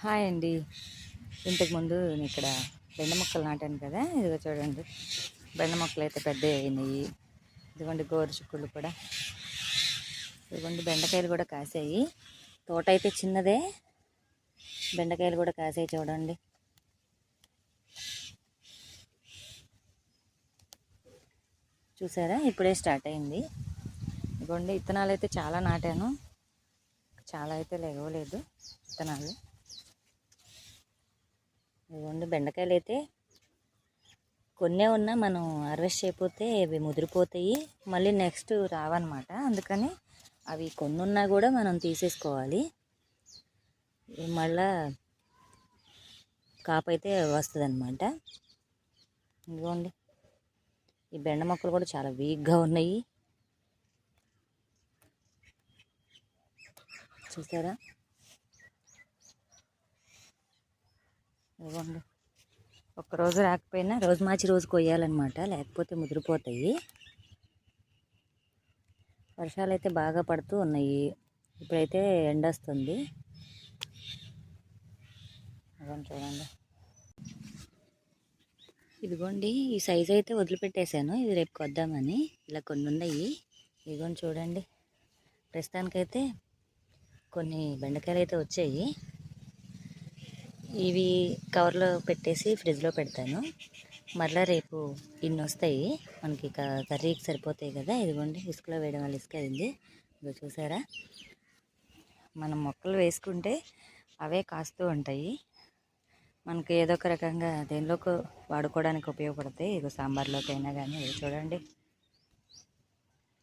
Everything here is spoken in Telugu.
హాయ్ అండి. ఇంతకుముందు నేను ఇక్కడ బెండ మొక్కలు నాటాను కదా, ఇదిగో చూడండి. బెండ మొక్కలు అయితే పెద్ద అయినాయి. ఇదిగోండి గోరు చిక్కుళ్ళు కూడా, ఇదిగోండి బెండకాయలు కూడా కాసాయి. తోట అయితే చిన్నదే, బెండకాయలు కూడా కాసాయి చూడండి. చూసారా, ఇప్పుడే స్టార్ట్ అయింది. ఇదిగోండి విత్తనాలు అయితే చాలా నాటాను, చాలా అయితే లేవలేదు విత్తనాలు. ఇదిగోండి బెండకాయలు అయితే కొన్నే ఉన్నా మనం హార్వెస్ట్ చేయకపోతే అవి ముదిరిపోతాయి, మళ్ళీ నెక్స్ట్ రావన్నమాట. అందుకని అవి కొన్ని ఉన్నా కూడా మనం తీసేసుకోవాలి, మళ్ళా కాపు అయితే వస్తుంది అనమాట. ఇదిగోండి ఈ బెండ మొక్కలు కూడా చాలా వీక్గా ఉన్నాయి, చూసారా. ఇదిగోండి ఒక్కరోజు రాకపోయినా రోజు మార్చి రోజు కొయ్యాలన్నమాట, లేకపోతే ముదిరిపోతాయి. వర్షాలు అయితే బాగా పడుతూ ఉన్నాయి, ఇప్పుడైతే ఎండ వస్తుంది. చూడండి, ఇదిగోండి ఈ సైజు అయితే వదిలిపెట్టేశాను, ఇది రేపు కొద్దామని. ఇలా కొన్ని ఉన్నాయి, ఇదిగోండి చూడండి. ప్రస్తుతానికైతే కొన్ని బెండకాయలు అయితే వచ్చాయి, ఇవి కవర్లో పెట్టేసి ఫ్రిడ్జ్లో పెడతాను. మరలా రేపు ఇన్ని వస్తాయి మనకి, కర్రీకి సరిపోతాయి కదా. ఇదిగోండి ఇసుకలో వేయడం వల్ల ఇసుక అయింది, ఇదిగో చూసారా. మనం మొక్కలు వేసుకుంటే అవే కాస్తూ ఉంటాయి, మనకి ఏదో ఒక రకంగా దేనిలోకి వాడుకోవడానికి ఉపయోగపడతాయి. ఇదిగో సాంబార్లోకి అయినా కానీ. చూడండి